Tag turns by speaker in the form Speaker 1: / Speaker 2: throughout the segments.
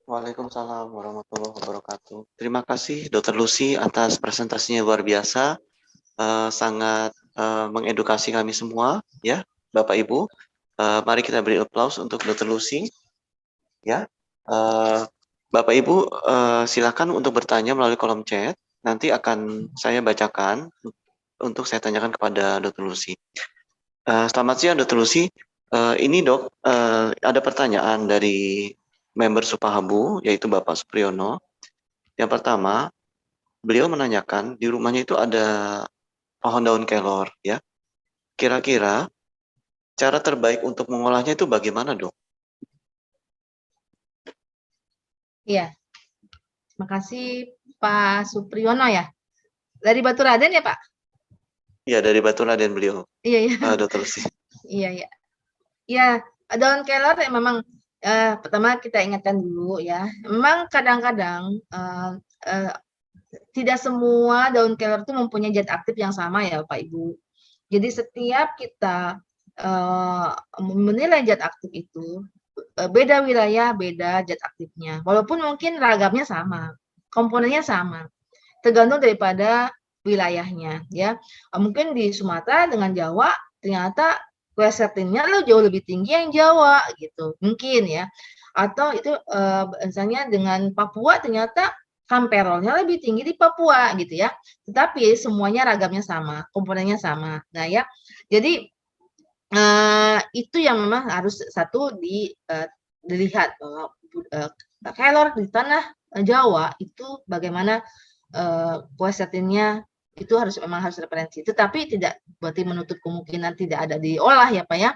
Speaker 1: Waalaikumsalam warahmatullahi wabarakatuh. Terima kasih Dokter Lucy atas presentasinya luar biasa, sangat mengedukasi kami semua, ya, Bapak Ibu. Mari kita beri applause untuk Dokter Lucy, ya. Eh, Bapak Ibu silakan untuk bertanya melalui kolom chat. Nanti akan saya bacakan untuk saya tanyakan kepada Dokter Lucy. Selamat siang Dokter Lucy. Ini Dok, ada pertanyaan dari member Supahabu, yaitu Bapak Supriyono. Yang pertama, beliau menanyakan di rumahnya itu ada pohon daun kelor, ya. Kira-kira cara terbaik untuk mengolahnya itu bagaimana, Dok?
Speaker 2: Iya, terima kasih Pak Supriyono ya. Dari Batu Raden ya Pak?
Speaker 1: Iya, dari Baturaden beliau,
Speaker 2: Iya, iya.
Speaker 1: Dokter Lucy.
Speaker 2: Iya, iya. Ya, daun kelor ya memang pertama kita ingatkan dulu ya. Memang kadang-kadang tidak semua daun kelor itu mempunyai zat aktif yang sama ya Pak Ibu. Jadi setiap kita menilai zat aktif itu beda wilayah, beda zat aktifnya. Walaupun mungkin ragamnya sama, komponennya sama, tergantung daripada wilayahnya ya. Mungkin di Sumatera dengan Jawa ternyata quercetinnya lo jauh lebih tinggi yang Jawa gitu, mungkin ya. Atau itu misalnya dengan Papua ternyata kamperolnya lebih tinggi di Papua gitu ya. Tetapi semuanya ragamnya sama, komponennya sama. Nah ya, jadi itu yang memang harus satu dilihat bahwa kelor di tanah Jawa itu bagaimana quercetinnya itu memang harus referensi. Tetapi tidak berarti menutup kemungkinan tidak ada diolah ya Pak ya.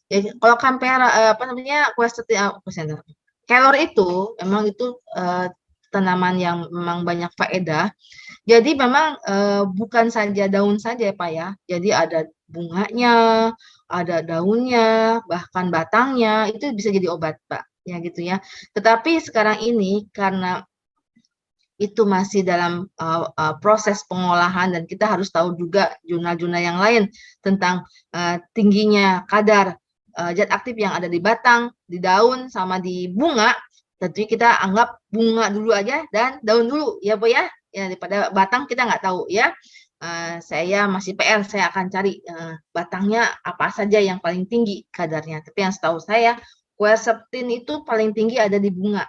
Speaker 2: Jadi, kalau kampera apa namanya quercetin kelor itu memang itu tanaman yang memang banyak faedah. Jadi memang bukan saja daun saja ya Pak ya. Jadi ada bunganya, ada daunnya, bahkan batangnya itu bisa jadi obat Pak. Ya gitu ya. Tetapi sekarang ini karena itu masih dalam proses pengolahan dan kita harus tahu juga jurnal-jurnal yang lain tentang tingginya kadar zat aktif yang ada di batang, di daun, sama di bunga. Tentunya kita anggap bunga dulu aja dan daun dulu ya Bu ya. Ya daripada batang kita nggak tahu ya. Saya masih PR, saya akan cari batangnya apa saja yang paling tinggi kadarnya. Tapi yang setahu saya, quercetin itu paling tinggi ada di bunga.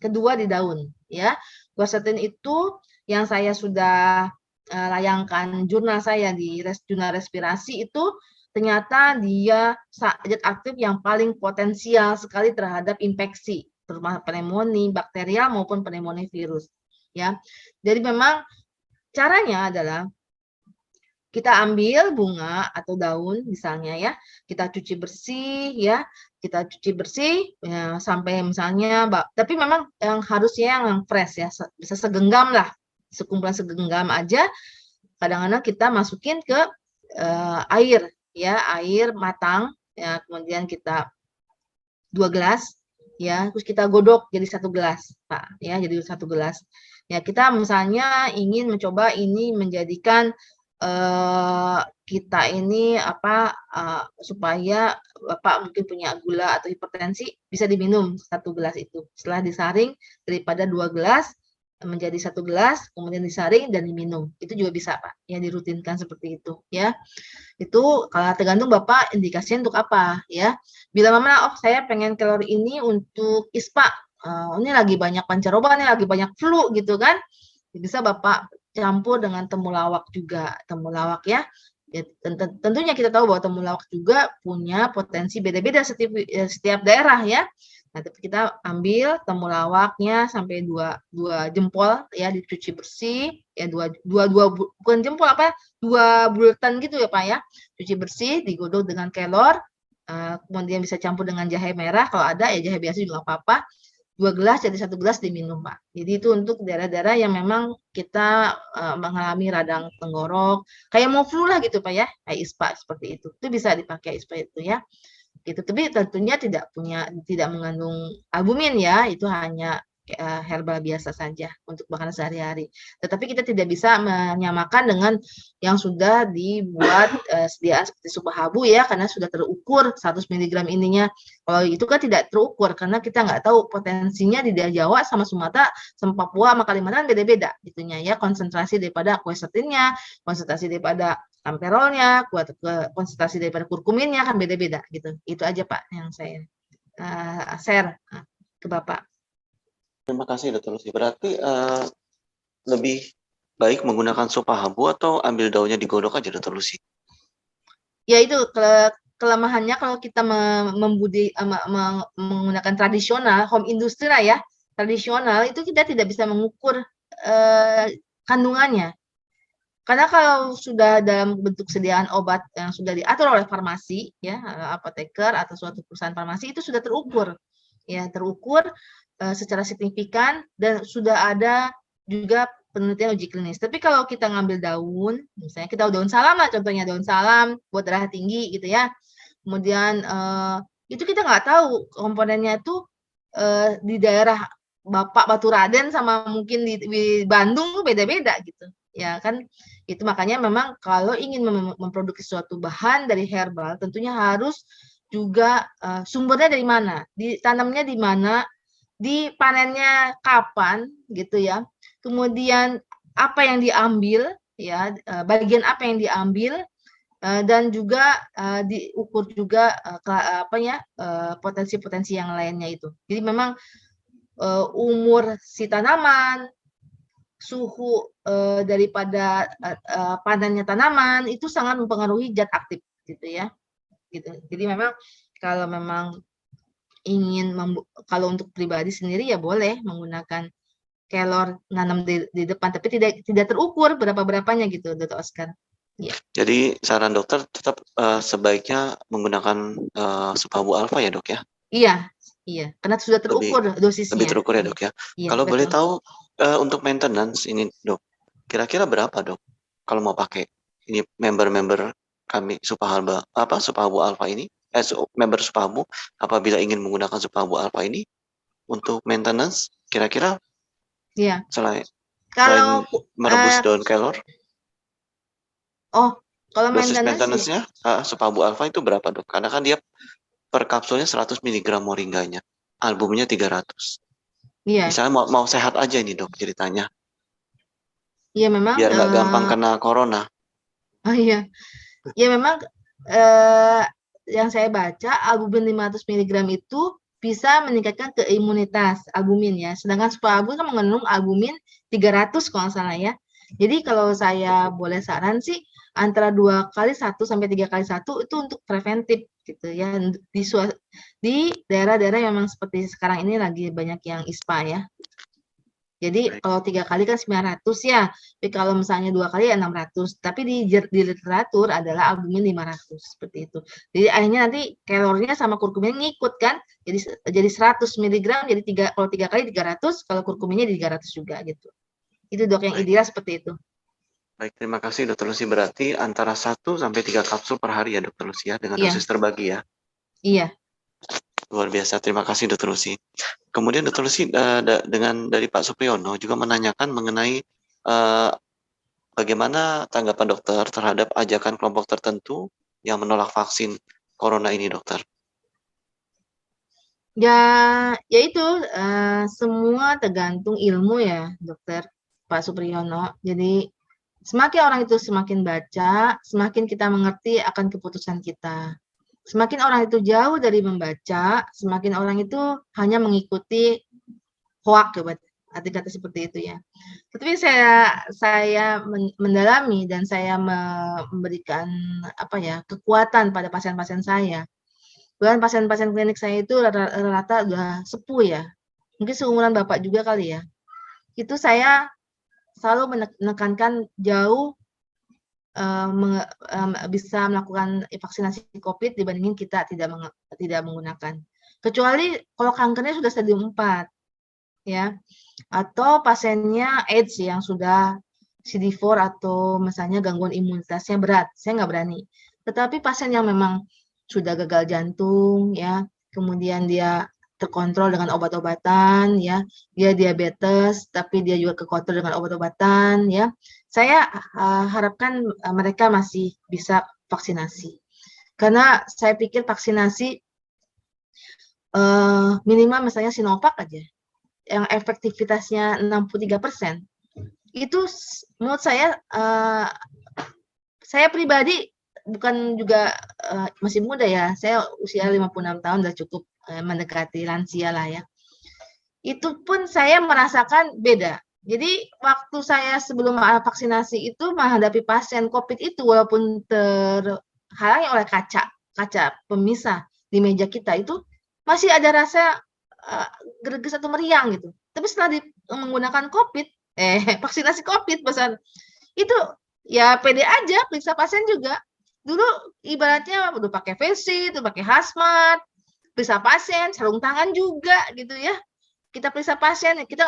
Speaker 2: Kedua di daun ya. Quercetin itu yang saya sudah layangkan jurnal saya di jurnal respirasi itu ternyata dia zat aktif yang paling potensial sekali terhadap infeksi, terutama pneumonia bakterial maupun pneumonia virus ya. Jadi memang caranya adalah kita ambil bunga atau daun misalnya ya, kita cuci bersih ya, kita cuci bersih ya, sampai misalnya, tapi memang yang harusnya yang fresh ya, bisa segenggam lah, sekumpulan segenggam aja. Kadang-kadang kita masukin ke air ya, air matang ya, kemudian kita 2 gelas ya, terus kita godok jadi 1 gelas Pak ya, jadi 1 gelas. Ya kita misalnya ingin mencoba ini menjadikan kita ini supaya Bapak mungkin punya gula atau hipertensi bisa diminum 1 gelas itu. Setelah disaring daripada 2 gelas menjadi 1 gelas, kemudian disaring dan diminum. Itu juga bisa Pak, ya dirutinkan seperti itu ya. Itu kalau tergantung Bapak indikasinya untuk apa ya. Bila mana saya pengen kalori ini untuk ISPA, ini lagi banyak pancaroba nih, lagi banyak flu gitu kan. Bisa Bapak campur dengan temulawak juga, temulawak ya. Ya, tentunya kita tahu bahwa temulawak juga punya potensi beda-beda setiap daerah ya. Nah, tapi kita ambil temulawaknya sampai dua jempol ya, dicuci bersih ya, bukan jempol 2 bulatan gitu ya Pak ya. Cuci bersih, digodok dengan kelor, kemudian bisa campur dengan jahe merah kalau ada ya, jahe biasa juga apa-apa. 2 gelas jadi 1 gelas diminum Pak. Jadi itu untuk daerah-daerah yang memang kita mengalami radang tenggorok, kayak mau flu lah gitu Pak ya, kayak ISPA seperti itu. Itu bisa dipakai ISPA itu ya. Gitu. Tapi tentunya tidak mengandung albumin ya, itu hanya herbal biasa saja untuk makanan sehari-hari. Tetapi kita tidak bisa menyamakan dengan yang sudah dibuat sediaan seperti sup habu ya, karena sudah terukur 100 mg ininya. Kalau itu kan tidak terukur karena kita nggak tahu potensinya di daerah Jawa sama Sumatera sama Papua sama Kalimantan beda-beda gitunya ya, konsentrasi daripada quercetinnya, konsentrasi daripada amperolnya, konsentrasi daripada kurkuminnya kan beda-beda gitu. Itu aja Pak yang saya share ke Bapak.
Speaker 1: Terima kasih Dr. Lucy. Berarti lebih baik menggunakan sup habu atau ambil daunnya digodok aja Dr. Lucy?
Speaker 2: Ya itu kelemahannya kalau kita menggunakan tradisional, home industry lah ya, tradisional itu kita tidak bisa mengukur kandungannya. Karena kalau sudah dalam bentuk sediaan obat yang sudah diatur oleh farmasi, ya apoteker atau suatu perusahaan farmasi itu sudah terukur, ya terukur secara signifikan dan sudah ada juga penelitian uji klinis. Tapi kalau kita ngambil daun, misalnya kita daun salam lah, contohnya daun salam buat darah tinggi gitu ya. Kemudian itu kita nggak tahu komponennya itu di daerah Bapak Baturaden sama mungkin di Bandung beda-beda gitu. Ya kan itu makanya memang kalau ingin memproduksi suatu bahan dari herbal tentunya harus juga sumbernya dari mana, ditanamnya di mana, dipanennya kapan gitu ya. Kemudian apa yang diambil ya, bagian apa yang diambil dan juga diukur juga potensi-potensi yang lainnya itu. Jadi memang umur si tanaman, suhu daripada panennya tanaman itu sangat mempengaruhi zat aktif gitu ya. Gitu. Jadi memang kalau memang ingin kalau untuk pribadi sendiri ya boleh menggunakan kelor nanam di depan tapi tidak terukur berapa-berapanya gitu Dr. Oscar. Ya.
Speaker 1: Jadi saran dokter tetap sebaiknya menggunakan sup habu alfa ya dok ya?
Speaker 2: Iya, karena sudah terukur dosisnya.
Speaker 1: Lebih terukur ya dok ya.
Speaker 2: Iya,
Speaker 1: kalau
Speaker 2: betul.
Speaker 1: boleh tahu untuk maintenance ini dok, kira-kira berapa dok? Kalau mau pakai ini member-member kami sup habu alfa ini, member sup habu apabila ingin menggunakan sup habu alfa ini untuk maintenance, kira-kira
Speaker 2: Iya.
Speaker 1: selain merebus daun kelor?
Speaker 2: Oh, kalau
Speaker 1: dosis
Speaker 2: maintenance
Speaker 1: maintenance-nya sup habu alfa itu berapa dok? Karena kan dia per kapsulnya 100 mg moringganya, albumnya 300.
Speaker 2: Iya.
Speaker 1: Misalnya mau sehat aja ini dok ceritanya.
Speaker 2: Iya memang.
Speaker 1: Biar nggak gampang kena corona.
Speaker 2: Oh iya. Ya memang yang saya baca albumin 500 mg itu bisa meningkatkan keimunitas albumin ya. Sedangkan sup habu kan mengandung albumin 300 kalau nggak salah ya. Jadi kalau saya boleh saran sih antara 2 kali 1 sampai 3 kali 1 itu untuk preventif gitu ya. Di daerah-daerah yang memang seperti sekarang ini lagi banyak yang ISPA ya. Jadi kalau 3 kali kan 900 ya, tapi kalau misalnya 2 kali ya 600. Tapi di literatur adalah albumin 500 seperti itu. Jadi akhirnya nanti kalorinya sama kurkumin ngikut kan, jadi 100 mg, jadi kalau 3 kali 300, kalau kurkuminnya 300 juga gitu. Itu dok yang ideal seperti itu.
Speaker 1: Baik, terima kasih Dr. Lucy. Berarti antara 1 sampai 3 kapsul per hari ya Dr. Lucy ya, dengan dosis terbagi ya.
Speaker 2: Iya.
Speaker 1: Luar biasa, terima kasih Dr. Lucy. Kemudian Dr. Lucy dari Pak Supriyono juga menanyakan mengenai bagaimana tanggapan dokter terhadap ajakan kelompok tertentu yang menolak vaksin corona ini dokter.
Speaker 2: Ya itu semua tergantung ilmu ya dokter Pak Supriyono. Jadi semakin orang itu semakin baca, semakin kita mengerti akan keputusan kita. Semakin orang itu jauh dari membaca, semakin orang itu hanya mengikuti hoak, arti kata seperti itu ya. Tetapi saya mendalami dan saya memberikan kekuatan pada pasien-pasien saya. Bahkan pasien-pasien klinik saya itu rata-rata udah sepuh ya. Mungkin seumuran Bapak juga kali ya. Itu saya selalu menekankan jauh bisa melakukan vaksinasi COVID dibandingin kita tidak menggunakan. Kecuali kalau kankernya sudah stadium 4 ya. Atau pasiennya AIDS yang sudah CD4 atau misalnya gangguan imunitasnya berat, saya nggak berani. Tetapi pasien yang memang sudah gagal jantung ya, kemudian dia terkontrol dengan obat-obatan ya, dia diabetes tapi dia juga kekontrol dengan obat-obatan ya. Saya harapkan mereka masih bisa vaksinasi. Karena saya pikir vaksinasi minimal misalnya Sinovac aja yang efektivitasnya 63%. Itu menurut saya pribadi bukan juga masih muda ya, saya usia 56 tahun udah cukup mendekati lansia lah ya. Itu pun saya merasakan beda. Jadi waktu saya sebelum vaksinasi itu menghadapi pasien COVID itu walaupun terhalangi oleh kaca pemisah di meja kita itu masih ada rasa greges atau meriang gitu. Tapi setelah menggunakan vaksinasi COVID pesan itu ya pede aja periksa pasien juga. Dulu ibaratnya udah pakai face shield, udah pakai hazmat, periksa pasien, sarung tangan juga gitu ya. Kita periksa pasien, kita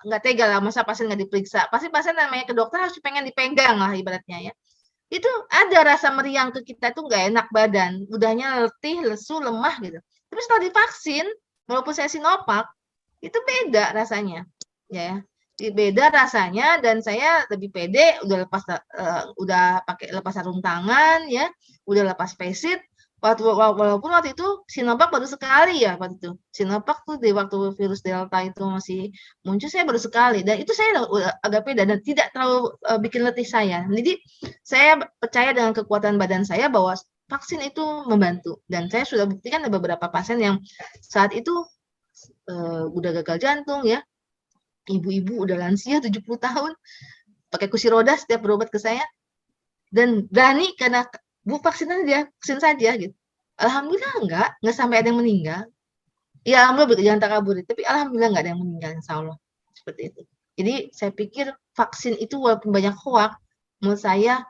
Speaker 2: nggak tega lah masa pasien nggak diperiksa. Pasti pasien namanya ke dokter harus pengen dipegang lah ibaratnya ya. Itu ada rasa meriang ke kita tuh nggak enak badan, udahnya letih, lesu, lemah gitu. Tapi setelah divaksin, walaupun saya Sinovac, itu beda rasanya, ya. Beda rasanya dan saya lebih pede, udah pakai lepas sarung tangan ya, udah lepas face shield. Walaupun waktu itu Sinovac baru sekali ya waktu itu. Sinovac tuh di waktu virus Delta itu masih muncul saya baru sekali dan itu saya agak beda dan tidak terlalu bikin letih saya. Jadi saya percaya dengan kekuatan badan saya bahwa vaksin itu membantu dan saya sudah buktikan ada beberapa pasien yang saat itu udah gagal jantung ya. Ibu-ibu udah lansia 70 tahun pakai kursi roda setiap berobat ke saya dan berani karena Bu vaksin saja gitu. Alhamdulillah enggak sampai ada yang meninggal. Ya alhamdulillah jangan takabur, tapi alhamdulillah enggak ada yang meninggal insyaallah. Seperti itu. Jadi saya pikir vaksin itu walaupun banyak hoak, menurut saya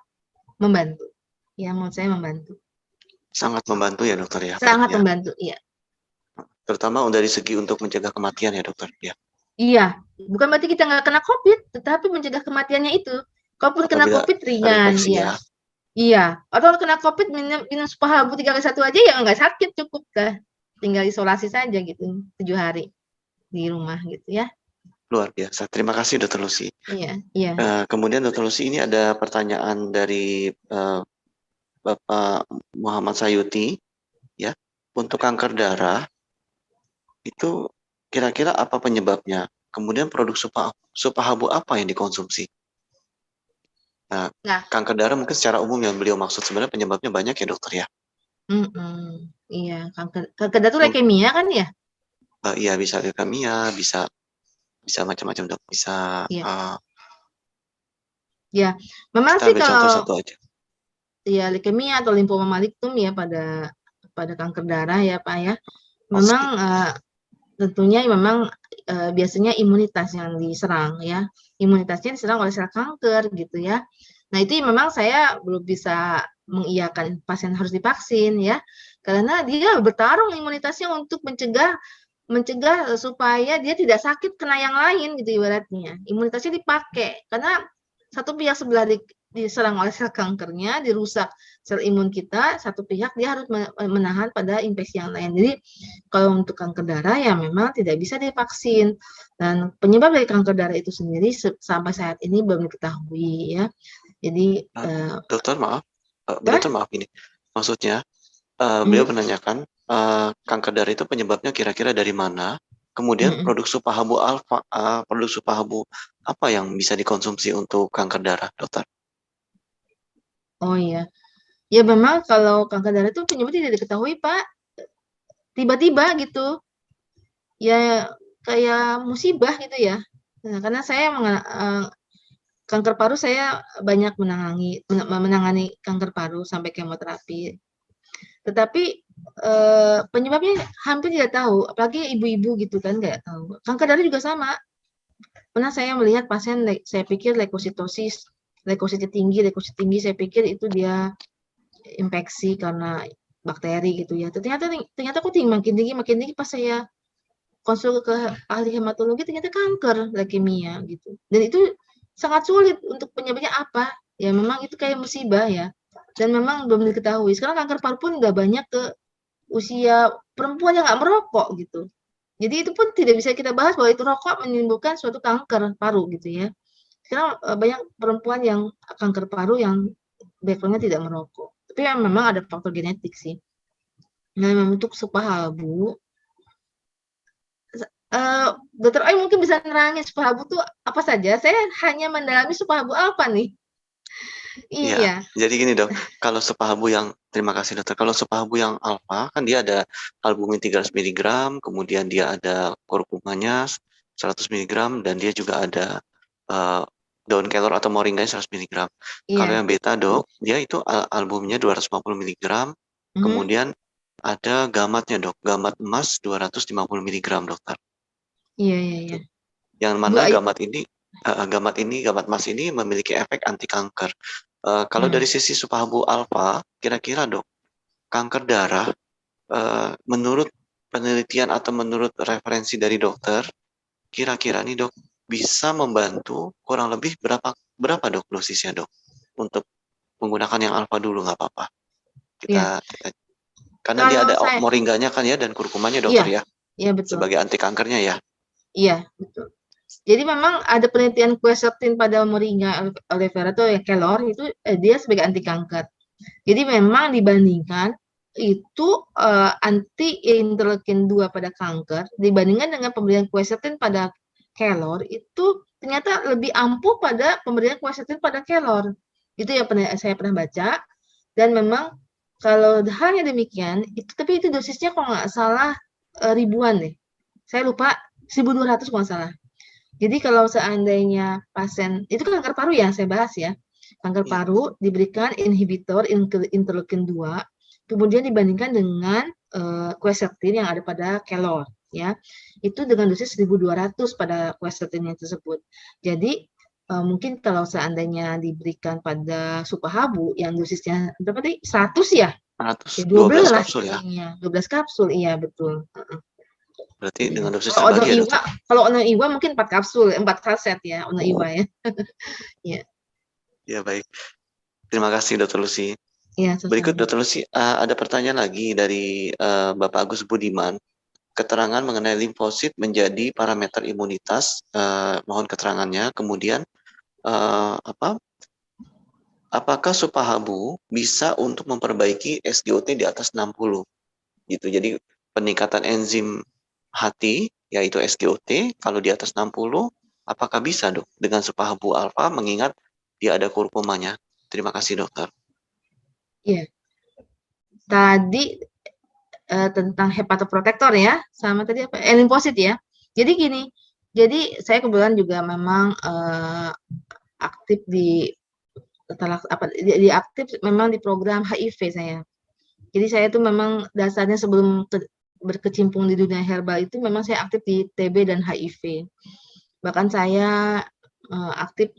Speaker 2: membantu. Ya menurut saya membantu.
Speaker 1: Sangat membantu ya dokter ya.
Speaker 2: Sangat
Speaker 1: ya.
Speaker 2: membantu, iya.
Speaker 1: Terutama dari segi untuk mencegah kematian ya dokter ya.
Speaker 2: Iya, bukan berarti kita nggak kena COVID, tetapi mencegah kematiannya itu. Kalaupun kena
Speaker 1: Apabila
Speaker 2: COVID ringan,
Speaker 1: terinfeksi
Speaker 2: ya.
Speaker 1: ya.
Speaker 2: Iya, atau kena COVID minum Supahabu 3x1 aja ya nggak sakit, cukup dah. Tinggal isolasi saja gitu, 7 hari di rumah gitu ya.
Speaker 1: Luar biasa. Terima kasih Dr. Lucy.
Speaker 2: Iya, iya.
Speaker 1: Kemudian Dr. Lucy ini ada pertanyaan dari Bapak Muhammad Sayuti ya. Untuk kanker darah itu kira-kira apa penyebabnya? Kemudian produk Supahabu apa yang dikonsumsi? Nah, kanker darah mungkin secara umum yang beliau maksud sebenarnya penyebabnya banyak ya dokter ya.
Speaker 2: Iya, kanker darah itu leukemia kan ya?
Speaker 1: Iya bisa leukemia, bisa macam-macam dok, bisa.
Speaker 2: Ya, memang
Speaker 1: kita
Speaker 2: sih
Speaker 1: ambil contoh satu aja.
Speaker 2: Ya leukemia atau limfoma malignom ya pada kanker darah ya Pak ya. Memang tentunya memang biasanya imunitas yang diserang ya. Imunitasnya diserang oleh sel kanker gitu ya. Nah itu memang saya belum bisa mengiyakan pasien harus divaksin ya. Karena dia bertarung imunitasnya untuk mencegah supaya dia tidak sakit kena yang lain gitu ibaratnya. Imunitasnya dipakai karena satu pihak sebelah diserang oleh sel kankernya, dirusak sel imun kita, satu pihak dia harus menahan pada infeksi yang lain. Jadi kalau untuk kanker darah ya memang tidak bisa divaksin. Dan penyebab dari kanker darah itu sendiri sampai saat ini belum diketahui ya. Jadi
Speaker 1: dokter maaf ini. Maksudnya beliau menanyakan kanker darah itu penyebabnya kira-kira dari mana? Kemudian produk Supahabu apa yang bisa dikonsumsi untuk kanker darah, dokter?
Speaker 2: Oh iya, ya memang kalau kanker darah itu penyebabnya tidak diketahui Pak, tiba-tiba gitu, ya kayak musibah gitu ya. Nah, karena saya kanker paru saya banyak menangani kanker paru sampai kemoterapi. Tetapi penyebabnya hampir tidak tahu, apalagi ibu-ibu gitu kan nggak tahu. Kanker darah juga sama. Pernah saya melihat pasien, saya pikir leukositosis, leukosit tinggi, saya pikir itu dia infeksi karena bakteri gitu ya. Ternyata kok makin tinggi pas saya konsul ke ahli hematologi ternyata kanker leukemia gitu. Dan itu sangat sulit untuk penyebabnya apa. Ya memang itu kayak musibah ya. Dan memang belum diketahui. Sekarang kanker paru pun udah banyak ke usia perempuan yang nggak merokok gitu. Jadi itu pun tidak bisa kita bahas bahwa itu rokok menimbulkan suatu kanker paru gitu ya. Karena banyak perempuan yang kanker paru yang background-nya tidak merokok. Tapi memang ada faktor genetik sih. Nah, memang untuk sepahabu, Dokter Oi mungkin bisa nerangin sepahabu tuh apa saja? Saya hanya mendalami sepahabu apa nih?
Speaker 1: Iya,
Speaker 2: Iya.
Speaker 1: jadi gini Dok, kalau sepahabu yang terima kasih Dokter, kalau sepahabu yang alfa kan dia ada albumin 300 miligram, kemudian dia ada kurkumanya 100 miligram, dan dia juga ada daun kelor atau moringganya 100 miligram. Kalau
Speaker 2: Iya.
Speaker 1: yang beta Dok, dia itu albumnya 250 miligram,
Speaker 2: Mhm.
Speaker 1: kemudian ada gamatnya Dok, gamat emas 250 miligram Dokter.
Speaker 2: Iya iya iya.
Speaker 1: Yang
Speaker 2: Dua
Speaker 1: mana
Speaker 2: i
Speaker 1: gamat emas ini memiliki efek anti kanker. Kalau
Speaker 2: mhm.
Speaker 1: dari sisi sepahabu alfa, kira-kira Dok, kanker darah, menurut penelitian atau menurut referensi dari dokter, kira-kira nih Dok, bisa membantu kurang lebih berapa Dok dosisnya Dok? Untuk menggunakan yang alfa dulu nggak apa-apa.
Speaker 2: Iya.
Speaker 1: Kita karena dia
Speaker 2: Kalau
Speaker 1: ada
Speaker 2: saya
Speaker 1: moringganya kan ya dan kurkumanya
Speaker 2: iya,
Speaker 1: Dokter ya,
Speaker 2: iya betul.
Speaker 1: sebagai anti kankernya ya.
Speaker 2: Iya, betul. Jadi memang ada penelitian quercetin pada Moringa oleifera atau ya kelor itu dia sebagai anti kanker. Jadi memang dibandingkan itu anti interleukin 2 pada kanker dibandingkan dengan pemberian quercetin pada kelor itu ternyata lebih ampuh pada pemberian quercetin pada kelor. Itu yang saya pernah baca dan memang kalau halnya demikian itu tapi itu dosisnya kalau nggak salah ribuan deh. Saya lupa 1.200 kalau nggak salah. Jadi kalau seandainya pasien itu kanker paru ya saya bahas ya. Kanker
Speaker 1: Iya.
Speaker 2: paru diberikan inhibitor interleukin 2 kemudian dibandingkan dengan quercetin yang ada pada kelor ya. Itu dengan dosis 1.200 pada quercetinnya tersebut. Jadi mungkin kalau seandainya diberikan pada supahabu yang dosisnya berapa tadi? 100 ya? Ya
Speaker 1: 112
Speaker 2: 12
Speaker 1: kapsul ya.
Speaker 2: jadinya, 12 kapsul, iya betul.
Speaker 1: Berarti
Speaker 2: Iya.
Speaker 1: dengan dosis
Speaker 2: Kalau Ono
Speaker 1: terbagi ya
Speaker 2: Iwa
Speaker 1: Dokter?
Speaker 2: kalau Ono Iwa mungkin 4 kapsul, 4 kaset ya, Ono Iwa ya. Iya.
Speaker 1: Ya baik. Terima kasih Dokter Lucy.
Speaker 2: Iya,
Speaker 1: Berikut
Speaker 2: sama-sama.
Speaker 1: Dokter Lucy, ada pertanyaan lagi dari Bapak Agus Budiman. Keterangan mengenai limfosit menjadi parameter imunitas, mohon keterangannya. Kemudian apakah supahabu bisa untuk memperbaiki SGOT di atas 60 gitu. Jadi peningkatan enzim hati yaitu SGOT kalau di atas 60 apakah bisa Dok dengan supahabu alfa mengingat dia ada kurkumanya? Terima kasih Dokter.
Speaker 2: Iya. Tadi tentang hepatoprotektor ya, sama tadi apa? Limfosit ya. Jadi gini, jadi saya kebetulan juga memang aktif di aktif memang di program HIV saya. Jadi saya tuh memang dasarnya sebelum berkecimpung di dunia herbal itu memang saya aktif di TB dan HIV. Bahkan saya aktif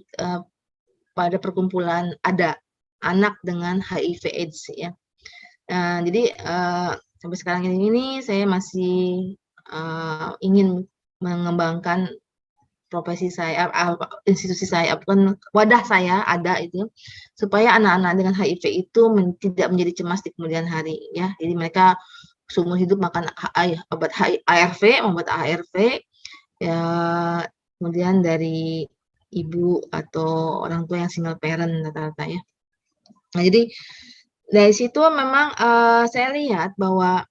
Speaker 2: pada perkumpulan ADA, anak dengan HIV/AIDS ya. Jadi sampai sekarang ini saya masih ingin mengembangkan profesi saya, institusi saya, wadah saya ada itu, supaya anak-anak dengan HIV itu tidak menjadi cemas di kemudian hari ya. Jadi mereka seumur hidup makan obat ARV, membuat ARV, ya kemudian dari ibu atau orang tua yang single parent rata-rata ya. Nah jadi dari situ memang saya lihat bahwa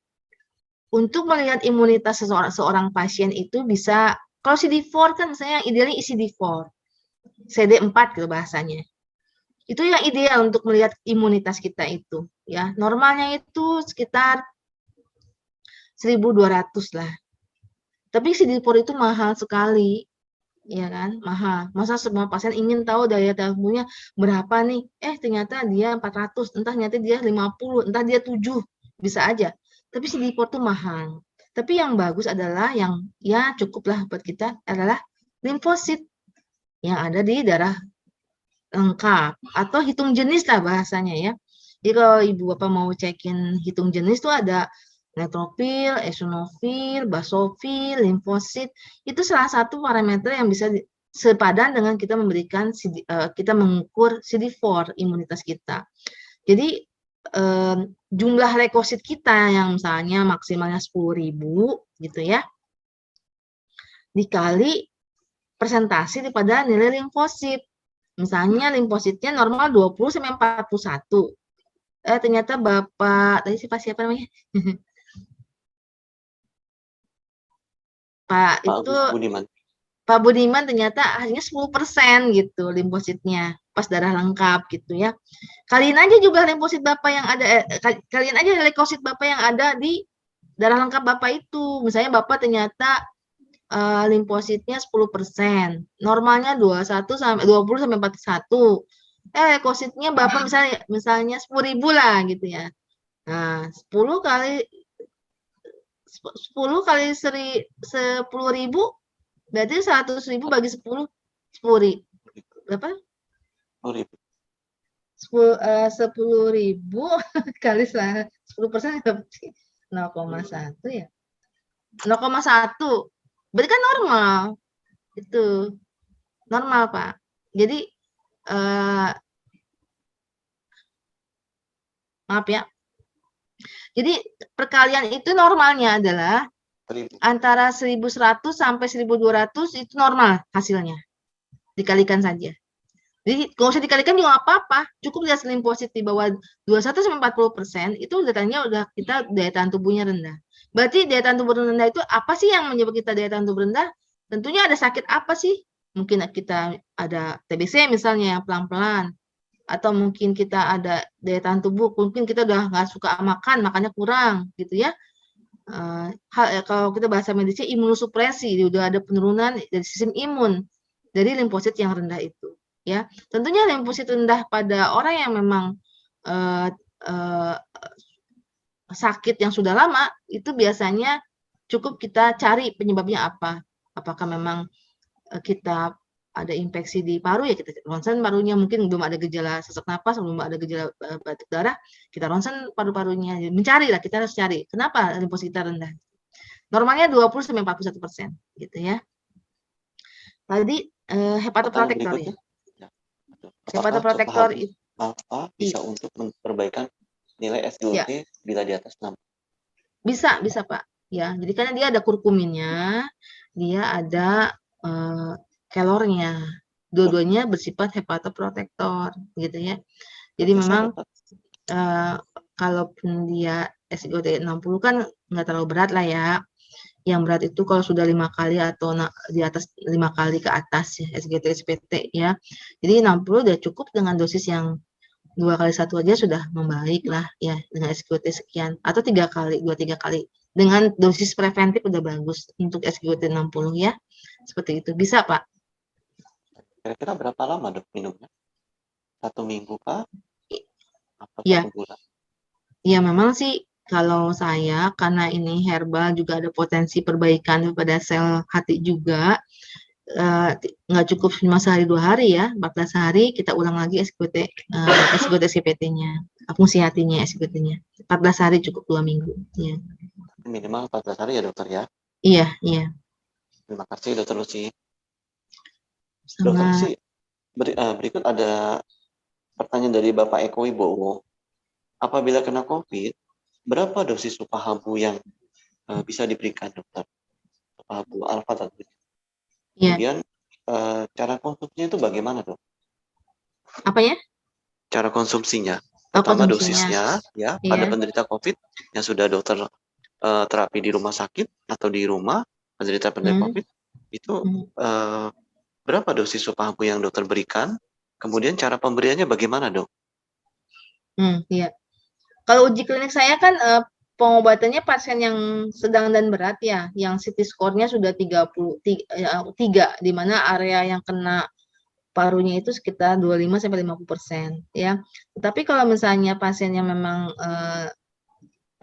Speaker 2: untuk melihat imunitas seorang pasien itu bisa kalau CD4 kan misalnya idealnya CD4, CD4 gitu bahasanya. Itu yang ideal untuk melihat imunitas kita itu ya. Normalnya itu sekitar 1.200 lah. Tapi CD4 itu mahal sekali, ya kan? Mahal. Masa semua pasien ingin tahu daya tahan tubuhnya berapa nih? Ternyata dia 400, entah ternyata dia 50, entah dia 7, bisa aja. Tapi CD4 itu mahal. Tapi yang bagus adalah yang ya cukuplah buat kita adalah limfosit yang ada di darah lengkap atau hitung jenis lah bahasanya ya. Jadi kalau ibu bapak mau cekin hitung jenis tuh ada neutrofil, eosinofil, basofil, limfosit. Itu salah satu parameter yang bisa sepadan dengan kita memberikan kita mengukur CD4 imunitas kita. Jadi jumlah leukosit kita yang misalnya maksimalnya 10.000 gitu ya. dikali persentase daripada nilai limfosit. Misalnya limfositnya normal 20 sampai 41. Ternyata Bapak tadi siapa namanya? Pak
Speaker 1: Pak
Speaker 2: itu
Speaker 1: Agus Budiman.
Speaker 2: Pak Budiman ternyata hanya 10% gitu limfositnya pas darah lengkap gitu ya. Kalian aja juga limfosit Bapak yang ada kalian aja leukosit Bapak yang ada di darah lengkap Bapak itu. Misalnya Bapak ternyata limfositnya 10%, normalnya 21 sampai 20 sampai 41. Leukositnya Bapak misalnya 10.000 lah gitu ya. Nah, 10 kali 10.000 berarti 100.000 bagi 10 berapa? 10.000 kali 10% berarti 0,1 ya. 0,1. Berarti kan normal. Itu. Normal, Pak. Jadi maaf ya. Jadi perkalian itu normalnya adalah antara 1.100 sampai 1.200 itu normal hasilnya. Dikalikan saja. Jadi kalau usah dikalikan juga nggak apa-apa. Cukup lihat limfosit di bawah 21 sampai 40% itu tandanya udah kita daya tahan tubuhnya rendah. Berarti daya tahan tubuh rendah itu apa sih yang menyebabkan kita daya tahan tubuh rendah? Tentunya ada sakit apa sih? Mungkin kita ada TBC misalnya yang pelan-pelan, atau mungkin kita ada daya tahan tubuh, mungkin kita udah nggak suka makan, makannya kurang gitu ya. Kalau kita bahasa medisnya imunosupresi, udah ada penurunan dari sistem imun dari limfosit yang rendah itu ya. Tentunya limfosit rendah pada orang yang memang sakit yang sudah lama itu biasanya cukup kita cari penyebabnya apa. Apakah memang kita ada infeksi di paru ya kita ronsen parunya, mungkin belum ada gejala sesak napas, belum ada gejala batuk darah, kita ronsen paru-parunya. Mencari lah, kita harus cari kenapa limfosit kita rendah. Normalnya 20 sampai 41% gitu ya. Tadi hepatoprotektor ya. Hepatoprotektor itu
Speaker 1: bisa untuk memperbaikan nilai SGOT ya, bila di atas 6.
Speaker 2: Bisa Pak. Ya, jadi karena dia ada kurkuminnya, dia ada kelornya. Dua-duanya bersifat hepatoprotektor gitu ya. Jadi memang kalaupun dia SGOT 60 kan nggak terlalu berat lah ya. Yang berat itu kalau sudah 5 kali atau di atas 5 kali ke atas ya, SGT SPT ya. Jadi 60 udah cukup dengan dosis yang 2 kali 1 aja sudah membaik lah ya dengan SGOT sekian, atau 3 kali, 2-3 kali. Dengan dosis preventif udah bagus untuk SGOT 60 ya. Seperti itu. Bisa, Pak.
Speaker 1: Kira-kira berapa lama Dok minumnya? 1 minggu kah? Atau 1 bulan?
Speaker 2: Ya memang sih kalau saya karena ini herbal juga ada potensi perbaikan pada sel hati juga, nggak cukup cuma sehari 2 hari ya, 14 hari kita ulang lagi SGOT SPT-nya, fungsi hatinya SGOT-nya. 14 hari cukup 2 minggu ya.
Speaker 1: Minimal 14 hari ya dokter ya?
Speaker 2: Iya, iya.
Speaker 1: Terima kasih Dokter Lucy. Dokter Lucy, berikut ada pertanyaan dari Bapak Eko Wibowo. Apabila kena COVID, berapa dosis Supahabu yang bisa diberikan dokter? Supahabu alfa tentunya. Kemudian cara konsumsinya itu bagaimana dok?
Speaker 2: Apa ya?
Speaker 1: Cara konsumsinya. Pertama dosisnya ya pada penderita COVID yang sudah dokter terapi di rumah sakit atau di rumah penderita COVID itu berapa dosis Supahabu yang dokter berikan? Kemudian cara pemberiannya bagaimana dok?
Speaker 2: Iya. Kalau uji klinik saya kan pengobatannya pasien yang sedang dan berat ya, yang CT score-nya sudah 3, di mana area yang kena parunya itu sekitar 25 sampai 50% ya. Tetapi kalau misalnya pasiennya memang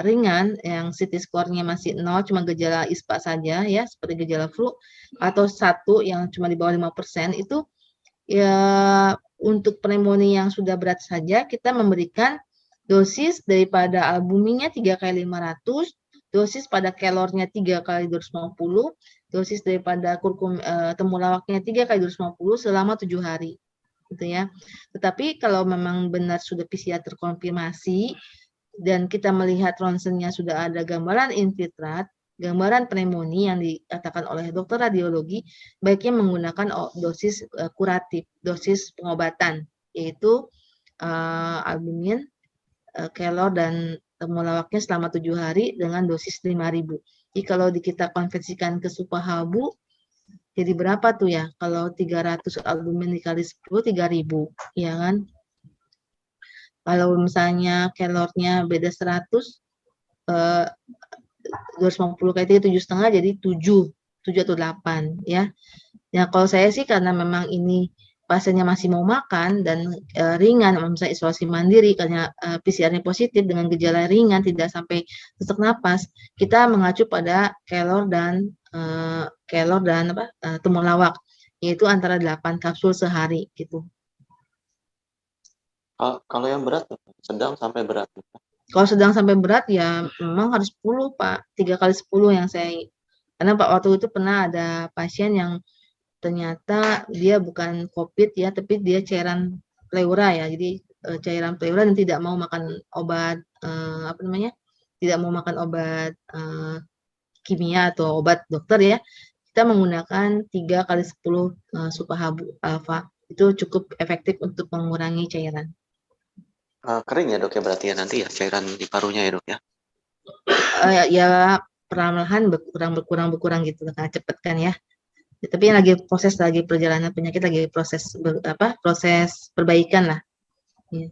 Speaker 2: ringan, yang CT score-nya masih 0, cuma gejala ISPA saja ya, seperti gejala flu, atau 1 yang cuma di bawah 5%, itu ya untuk pneumonia yang sudah berat saja kita memberikan dosis daripada albuminnya 3 kali 500, dosis pada kelornya 3 kali 250, dosis daripada temulawaknya 3 kali 250 selama 7 hari. Gitu ya. Tetapi kalau memang benar sudah PCR terkonfirmasi dan kita melihat ronsennya sudah ada gambaran infiltrat, gambaran pneumonia yang dikatakan oleh dokter radiologi, baiknya menggunakan dosis kuratif, dosis pengobatan, yaitu albumin, kelor dan temulawaknya selama 7 hari dengan dosis 5.000. Jadi kalau kita konversikan ke Supahabu, jadi berapa tuh ya? Kalau 300 albumin dikali 10, 3.000, ya kan? Kalau misalnya kelornya beda 100, 250 kali 3, 7,5, jadi 7 atau 8, ya. Ya kalau saya sih karena memang ini pasiennya masih mau makan dan ringan, misalnya isolasi mandiri karena PCR-nya positif dengan gejala ringan tidak sampai sesak napas, kita mengacu pada kelor dan temulawak, yaitu antara 8 kapsul sehari gitu.
Speaker 1: Kalau yang berat, sedang sampai berat.
Speaker 2: Kalau sedang sampai berat ya memang harus 10, Pak. 3 kali 10 yang saya, karena Pak waktu itu pernah ada pasien yang ternyata dia bukan COVID ya, tapi dia cairan pleura ya. Jadi cairan pleura dan tidak mau makan obat tidak mau makan obat kimia atau obat dokter ya. Kita menggunakan 3 kali 10 Supahabu alfa. Itu cukup efektif untuk mengurangi cairan.
Speaker 1: Kering ya dok ya berarti ya nanti ya cairan di parunya ya dok ya?
Speaker 2: Ya perlahan berkurang gitu karena cepet kan ya. Tapi lagi perjalanan penyakit lagi proses perbaikan lah. Ya.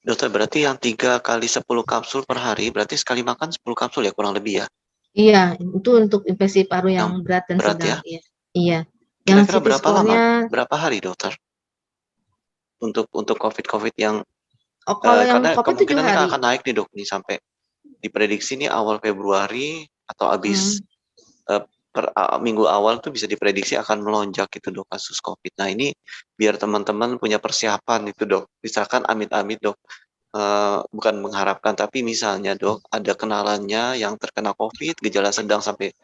Speaker 1: Dokter berarti yang 3 kali 10 kapsul per hari berarti sekali makan 10 kapsul ya kurang lebih ya?
Speaker 2: Iya, itu untuk infeksi paru yang berat dan
Speaker 1: berat
Speaker 2: sedang.
Speaker 1: ya?
Speaker 2: Iya. Yang
Speaker 1: Kira-kira
Speaker 2: CT
Speaker 1: berapa lama?
Speaker 2: score-nya,
Speaker 1: Berapa hari dokter? Untuk COVID yang
Speaker 2: kalau yang
Speaker 1: karena
Speaker 2: COVID 7
Speaker 1: kemungkinan ini
Speaker 2: hari.
Speaker 1: akan naik nih dok nih sampai diprediksi nih awal Februari atau habis minggu awal tuh bisa diprediksi akan melonjak gitu dok kasus COVID. Nah ini biar teman-teman punya persiapan itu dok. Misalkan amit-amit dok, bukan mengharapkan tapi misalnya dok ada kenalannya yang terkena COVID, gejala sedang sampai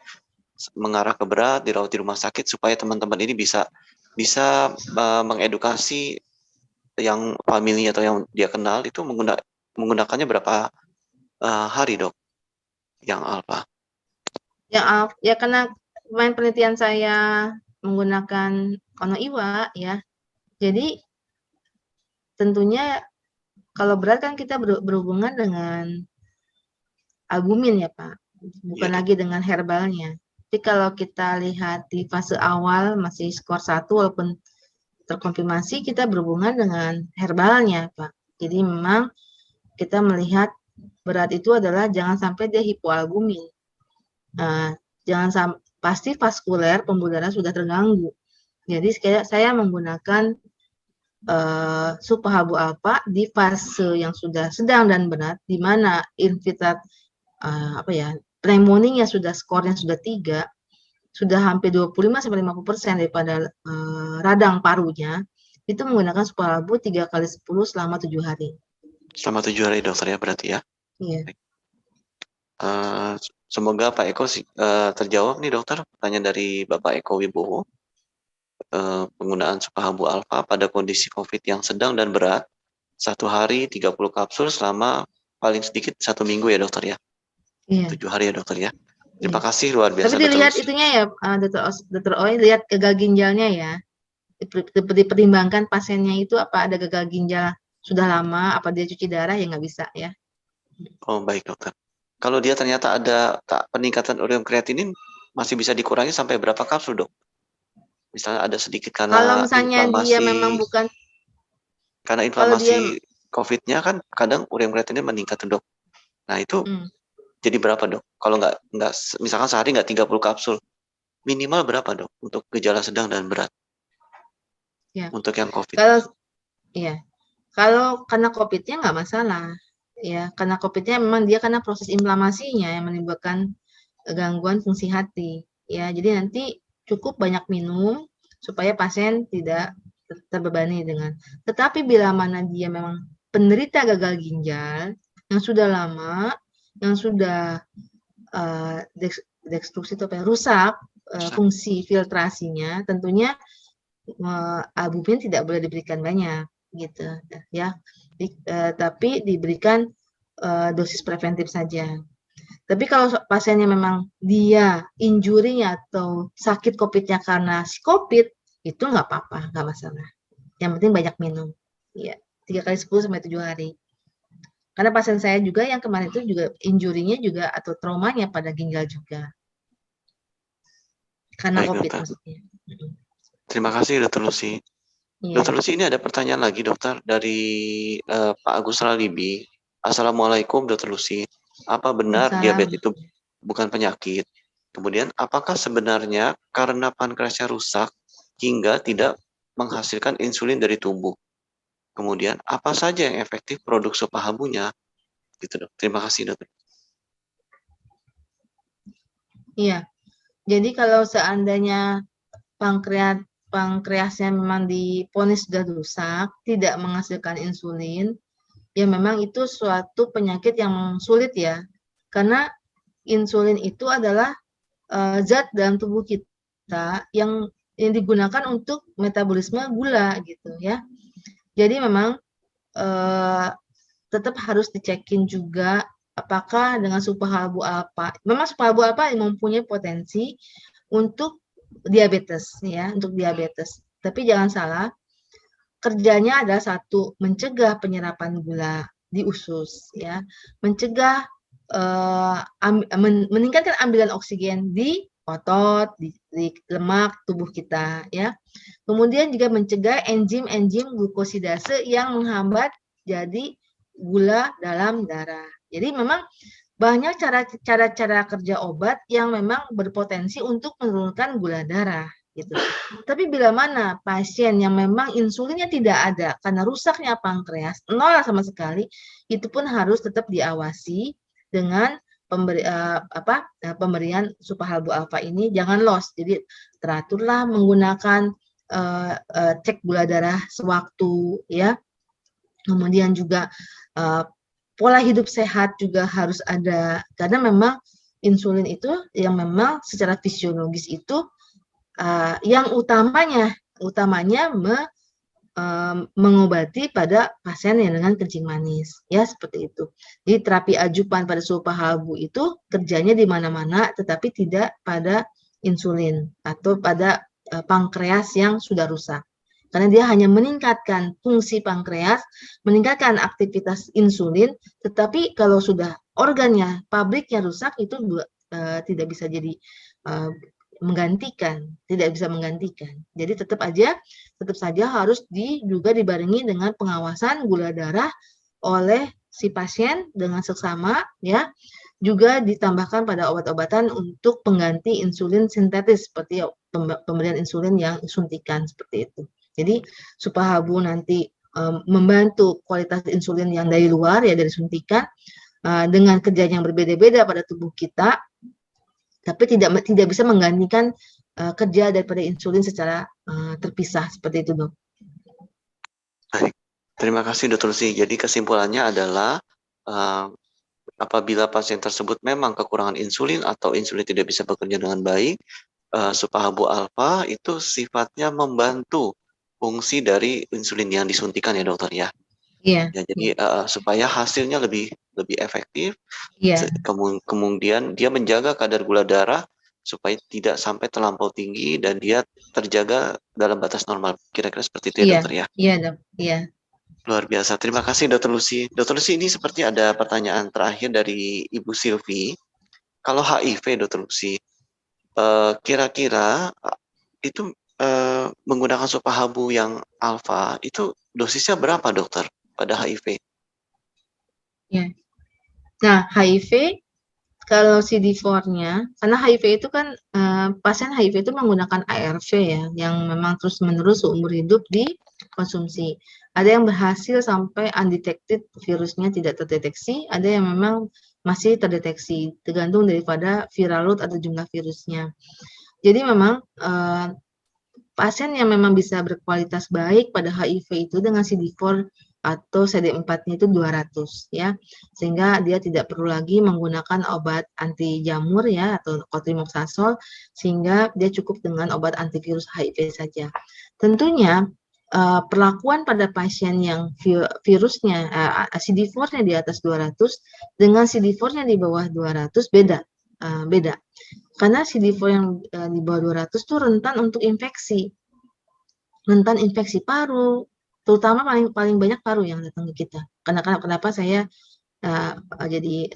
Speaker 1: mengarah ke berat, dirawat di rumah sakit supaya teman-teman ini bisa mengedukasi yang familinya atau yang dia kenal itu menggunakannya berapa hari dok yang alfa?
Speaker 2: Ya karena kemarin penelitian saya menggunakan Ono Iwa ya. Jadi tentunya kalau berat kan kita berhubungan dengan albumin ya Pak, bukan
Speaker 1: Iya dok.
Speaker 2: lagi dengan herbalnya. Tapi kalau kita lihat di fase awal masih skor 1 walaupun terkonfirmasi, kita berhubungan dengan herbalnya Pak. Jadi memang kita melihat berat itu adalah jangan sampai dia hipoalbumin. Nah, pasti vaskuler pembuluh darah sudah terganggu. Jadi saya menggunakan Supahabu alfa di fase yang sudah sedang dan berat, di mana infiltrat pneumonia sudah skornya sudah 3, sudah hampir 25-50% daripada radang parunya, itu menggunakan Supahabu 3 kali 10 selama 7 hari.
Speaker 1: Selama 7 hari dokter ya berarti ya?
Speaker 2: Iya.
Speaker 1: Semoga Pak Eko terjawab nih dokter pertanyaan dari Bapak Eko Wibowo. Penggunaan Supahabu alfa pada kondisi COVID yang sedang dan berat 1 hari 30 kapsul selama paling sedikit 1 minggu ya dokter ya?
Speaker 2: Iya.
Speaker 1: 7 hari ya dokter ya? Terima
Speaker 2: Iya.
Speaker 1: kasih luar biasa.
Speaker 2: Tapi dilihat itunya ya Dr. Oi, lihat gagal ginjalnya ya. Dipertimbangkan pasiennya itu apa ada gagal ginjal sudah lama, apa dia cuci darah ya nggak bisa ya.
Speaker 1: Oh baik dokter. Kalau dia ternyata ada peningkatan ureum kreatinin masih bisa dikurangi sampai berapa kapsul dok? Misalnya ada sedikit
Speaker 2: Kalau
Speaker 1: karena
Speaker 2: misalnya dia memang bukan,
Speaker 1: karena
Speaker 2: kalau dia
Speaker 1: inflamasi COVID-nya kan kadang ureum kreatinin meningkat tuh dok. Nah itu jadi berapa dok? Kalau nggak misalkan sehari nggak 30 kapsul, minimal berapa dok untuk gejala sedang dan berat?
Speaker 2: ya.
Speaker 1: Untuk yang COVID.
Speaker 2: Kalau karena COVID-nya nggak masalah. Ya, karena COVID-nya memang dia karena proses inflamasinya yang menimbulkan gangguan fungsi hati. Ya, jadi nanti cukup banyak minum supaya pasien tidak terbebani dengan. Tetapi bila mana dia memang penderita gagal ginjal yang sudah lama, yang sudah destruksi itu rusak fungsi filtrasinya, tentunya albumin tidak boleh diberikan banyak gitu ya. Tapi diberikan dosis preventif saja. Tapi kalau pasiennya memang dia injurinya atau sakit COVID-nya karena si COVID, itu nggak apa-apa, nggak masalah. Yang penting banyak minum. Iya, 3 kali 10 sampai 7 hari. Karena pasien saya juga yang kemarin itu juga injurinya juga atau traumanya pada ginjal juga. Karena
Speaker 1: Baik,
Speaker 2: COVID
Speaker 1: dokter.
Speaker 2: maksudnya.
Speaker 1: Terima kasih, Dokter Lucy.
Speaker 2: Iya.
Speaker 1: Dokter Lucy, ini ada pertanyaan lagi, dokter, dari Pak Agus Ralibi. Assalamualaikum, Dokter Lucy. Apa benar
Speaker 2: Salam.
Speaker 1: diabetes itu bukan penyakit? Kemudian, apakah sebenarnya karena pankreasnya rusak hingga tidak menghasilkan insulin dari tubuh? Kemudian, apa saja yang efektif produk sopahabunya? Gitu, dok. Terima kasih, dokter.
Speaker 2: Iya. Jadi kalau seandainya pankreasnya memang divonis sudah rusak, tidak menghasilkan insulin, ya memang itu suatu penyakit yang sulit ya. Karena insulin itu adalah zat dalam tubuh kita yang digunakan untuk metabolisme gula gitu ya. Jadi memang tetap harus dicekin juga apakah dengan supahabu alfa. Memang supahabu alfa mempunyai potensi untuk diabetes ya, untuk diabetes. Tapi jangan salah, kerjanya adalah satu, mencegah penyerapan gula di usus ya, mencegah meningkatkan ambilan oksigen di otot, di lemak tubuh kita ya. Kemudian juga mencegah enzim-enzim glukosidase yang menghambat jadi gula dalam darah. Jadi memang banyak cara-cara kerja obat yang memang berpotensi untuk menurunkan gula darah gitu. Tapi bila mana pasien yang memang insulinnya tidak ada karena rusaknya pankreas, nol sama sekali, itu pun harus tetap diawasi dengan pemberian supahalbu alfa ini jangan loss. Jadi teraturlah menggunakan cek gula darah sewaktu ya. Kemudian juga pola hidup sehat juga harus ada karena memang insulin itu yang memang secara fisiologis itu yang utamanya mengobati pada pasien yang dengan kencing manis ya seperti itu. Jadi terapi ajupan pada supahalbu itu kerjanya di mana-mana tetapi tidak pada insulin atau pada pankreas yang sudah rusak. Karena dia hanya meningkatkan fungsi pankreas, meningkatkan aktivitas insulin, tetapi kalau sudah organnya, pabriknya rusak itu tidak bisa jadi menggantikan, tidak bisa menggantikan. Jadi tetap saja harus juga dibarengi dengan pengawasan gula darah oleh si pasien dengan seksama ya. Juga ditambahkan pada obat-obatan untuk pengganti insulin sintetis seperti pemberian insulin yang suntikan seperti itu. Jadi supahabu nanti membantu kualitas insulin yang dari luar ya dari suntikan dengan kerja yang berbeda-beda pada tubuh kita, tapi tidak bisa menggantikan kerja daripada insulin secara terpisah seperti itu, dok.
Speaker 1: Baik, terima kasih, Dr. Lucy. Jadi kesimpulannya adalah apabila pasien tersebut memang kekurangan insulin atau insulin tidak bisa bekerja dengan baik, supahabu alfa itu sifatnya membantu fungsi dari insulin yang disuntikan ya, dokter ya.
Speaker 2: Iya.
Speaker 1: Ya, jadi supaya hasilnya lebih efektif.
Speaker 2: Iya.
Speaker 1: Kemudian dia menjaga kadar gula darah supaya tidak sampai terlampau tinggi dan dia terjaga dalam batas normal. Kira-kira seperti itu ya, dokter ya.
Speaker 2: Iya, dok. Iya.
Speaker 1: Luar biasa. Terima kasih, Dr. Lucy. Dr. Lucy, ini seperti ada pertanyaan terakhir dari Ibu Silvi. Kalau HIV, Dr. Lucy, kira-kira itu menggunakan supahabu yang alfa itu dosisnya berapa, dokter, pada HIV?
Speaker 2: Ya. Nah, HIV kalau CD4-nya, karena HIV itu kan pasien HIV itu menggunakan ARV ya, yang memang terus-menerus seumur hidup dikonsumsi. Ada yang berhasil sampai undetected, virusnya tidak terdeteksi, ada yang memang masih terdeteksi, tergantung daripada viral load atau jumlah virusnya. Jadi memang pasien yang memang bisa berkualitas baik pada HIV itu dengan CD4 atau CD4-nya itu 200 ya. Sehingga dia tidak perlu lagi menggunakan obat anti jamur ya atau cotrimoxazole, sehingga dia cukup dengan obat antivirus HIV saja. Tentunya perlakuan pada pasien yang virusnya CD4-nya di atas 200 dengan CD4-nya di bawah 200 beda. Karena CD4 yang di bawah 200 itu rentan untuk infeksi. Rentan infeksi paru, terutama paling banyak paru yang datang ke kita. Kenapa saya jadi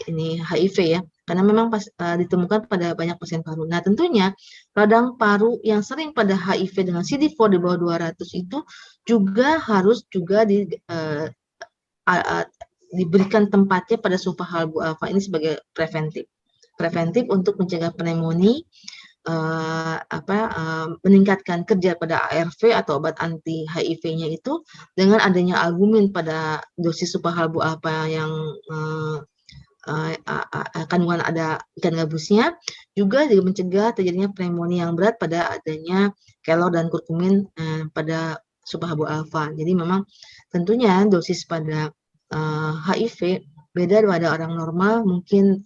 Speaker 2: ini HIV ya, karena memang ditemukan pada banyak pasien paru. Nah, tentunya radang paru yang sering pada HIV dengan CD4 di bawah 200 itu juga harus diberikan tempatnya pada sulfa-halbu alfa ini sebagai preventif untuk mencegah pneumonia, meningkatkan kerja pada ARV atau obat anti HIV-nya itu dengan adanya albumin pada dosis sulfa-halbu alfa yang kandungan ada ikan gabusnya, juga mencegah terjadinya pneumonia yang berat pada adanya kelor dan kurkumin pada sulfa-halbu alfa. Jadi memang tentunya dosis pada HIV beda pada orang normal, mungkin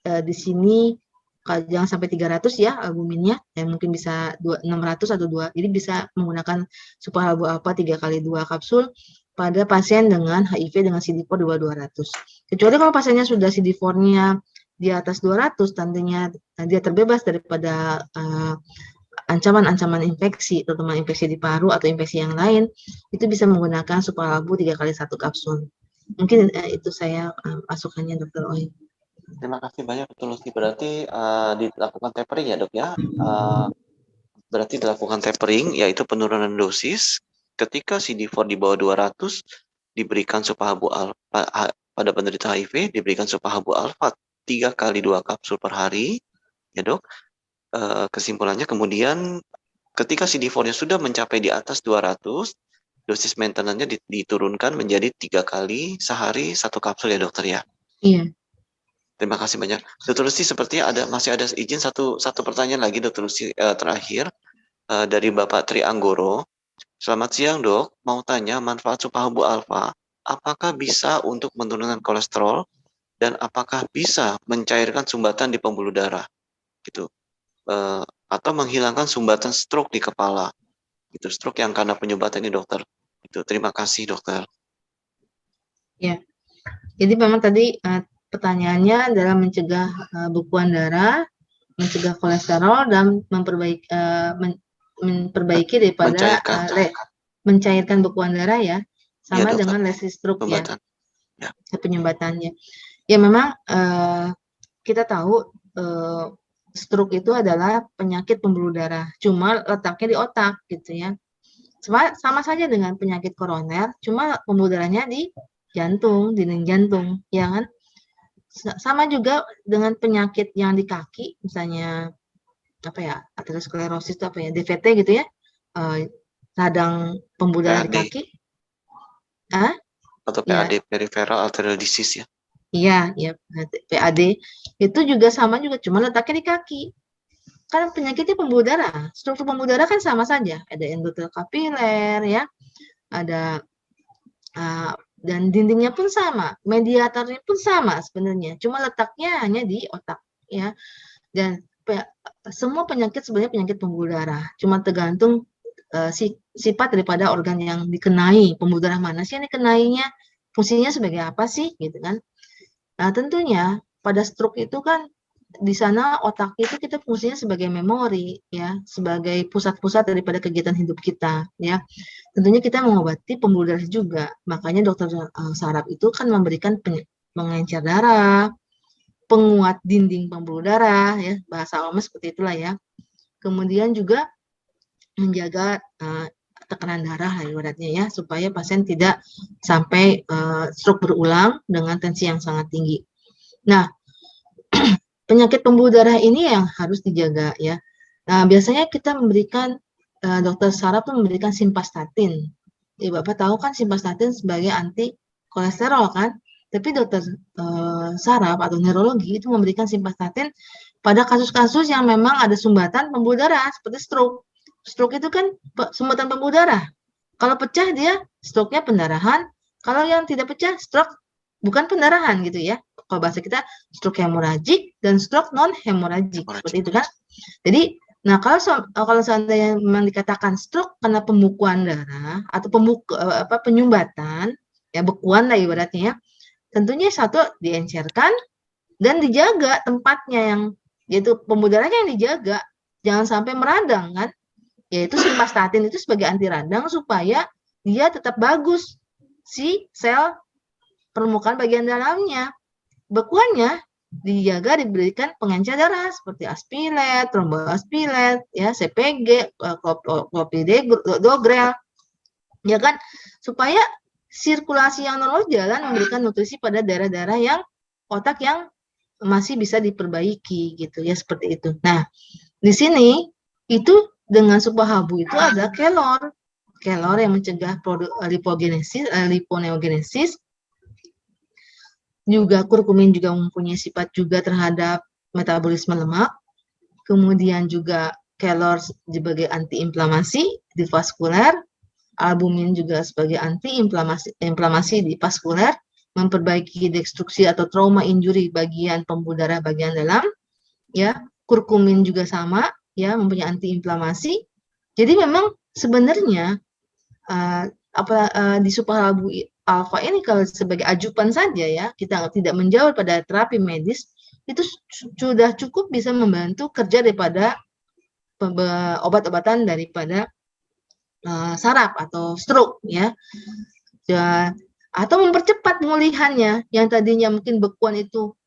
Speaker 2: di sini jangan sampai 300 ya albuminnya, mungkin bisa 600 atau 2, jadi bisa menggunakan sulfa-halbu alfa 3 kali 2 kapsul pada pasien dengan HIV dengan CD4 di bawah 200. Kecuali kalau pasiennya sudah CD4-nya di atas 200, tentunya dia terbebas daripada ancaman-ancaman infeksi, terutama infeksi di paru atau infeksi yang lain, itu bisa menggunakan sulfa-halbu 3 kali 1 kapsul. Mungkin itu saya masukannya, Dr. Oi.
Speaker 1: Terima kasih banyak Dr. Lucy. Berarti dilakukan tapering ya dok ya? Berarti dilakukan tapering, yaitu penurunan dosis. Ketika CD4 di bawah 200, diberikan sulfa-halbu alfa pada penderita HIV, diberikan sulfa-halbu alfa 3 kali 2 kapsul per hari, ya dok. Kesimpulannya kemudian ketika CD4-nya sudah mencapai di atas 200, dosis maintenance-nya diturunkan menjadi 3 kali sehari 1 kapsul ya dokter ya?
Speaker 2: Iya.
Speaker 1: Terima kasih banyak. Dr. Lucy, sepertinya masih ada izin satu pertanyaan lagi Dr. Lucy, terakhir dari Bapak Tri Anggoro. Selamat siang dok, mau tanya manfaat sulfa-halbu alfa, apakah bisa untuk menurunkan kolesterol dan apakah bisa mencairkan sumbatan di pembuluh darah, gitu, atau menghilangkan sumbatan stroke di kepala, gitu, stroke yang karena penyumbatan ini dokter. Itu terima kasih dokter.
Speaker 2: Ya, jadi memang tadi pertanyaannya adalah mencegah bekuan darah, mencegah kolesterol, dan memperbaiki daripada mencairkan bekuan darah ya, sama ya, dengan lesi stroke ya, penyumbatannya. Ya memang kita tahu stroke itu adalah penyakit pembuluh darah, cuma letaknya di otak gitu ya. Sama saja dengan penyakit koroner, cuma pembuluh darahnya di jantung, dinding jantung, ya kan? Sama juga dengan penyakit yang di kaki, misalnya apa ya, aterosklerosis itu apa ya, DVT gitu ya, radang pembuluh darah di kaki.
Speaker 1: Atau PAD, peripheral arterial disease ya?
Speaker 2: Iya, ya PAD itu juga sama juga, cuma letaknya di kaki. Kan penyakitnya pembuluh darah, struktur pembuluh darah kan sama saja, ada endotel kapiler ya, ada dan dindingnya pun sama, mediatornya pun sama sebenarnya, cuma letaknya hanya di otak ya. Dan semua penyakit sebenarnya penyakit pembuluh darah, cuma tergantung sifat daripada organ yang dikenai. Pembuluh darah mana sih yang dikenainya, fungsinya sebagai apa sih gitu kan. Nah tentunya pada stroke itu kan di sana otak itu kita fungsinya sebagai memori ya, sebagai pusat-pusat daripada kegiatan hidup kita ya. Tentunya kita mengobati pembuluh darah juga, makanya dokter saraf itu kan memberikan pengencer darah, penguat dinding pembuluh darah ya, bahasa awamnya seperti itulah ya. Kemudian juga menjaga tekanan darah lah ibaratnya ya, supaya pasien tidak sampai stroke berulang dengan tensi yang sangat tinggi. Nah, penyakit pembuluh darah ini yang harus dijaga ya. Nah, biasanya kita memberikan dokter saraf tuh memberikan simvastatin. Ya, Bapak tahu kan simvastatin sebagai anti kolesterol kan? Tapi dokter saraf atau neurologi itu memberikan simvastatin pada kasus-kasus yang memang ada sumbatan pembuluh darah seperti stroke. Stroke itu kan sumbatan pembuluh darah. Kalau pecah dia stroke-nya pendarahan. Kalau yang tidak pecah stroke bukan pendarahan gitu ya. Kalau bahasa kita stroke hemoragik dan stroke non hemoragik seperti itu kan. Jadi Nah, kalau seandainya memang dikatakan stroke karena pembekuan darah atau penyumbatan, ya bekuan lah ibaratnya ya, tentunya satu diencerkan dan dijaga tempatnya yang yaitu pembuluh darahnya yang dijaga, jangan sampai meradang kan. Yaitu simvastatin itu sebagai anti radang supaya dia tetap bagus si sel permukaan bagian dalamnya. Bekuannya dijaga diberikan pengencer darah seperti aspilet, tromboaspilet, ya CPG, clopidogrel, ya kan, supaya sirkulasi yang normal jalan memberikan nutrisi pada daerah-daerah yang otak yang masih bisa diperbaiki gitu ya seperti itu. Nah, di sini itu dengan supahabu itu ada kelor yang mencegah liponeogenesis. Juga kurkumin juga mempunyai sifat juga terhadap metabolisme lemak. Kemudian juga kelor sebagai antiinflamasi di vaskuler, albumin juga sebagai antiinflamasi di vaskuler, memperbaiki destruksi atau trauma injury bagian pembuluh darah bagian dalam, ya. Kurkumin juga sama, ya, mempunyai antiinflamasi. Jadi memang sebenarnya di supahabu alfa ini kalau sebagai ajupan saja ya, kita tidak menjauh pada terapi medis, itu sudah cukup bisa membantu kerja daripada obat-obatan daripada saraf atau stroke ya. Atau mempercepat pemulihannya yang tadinya mungkin bekuan itu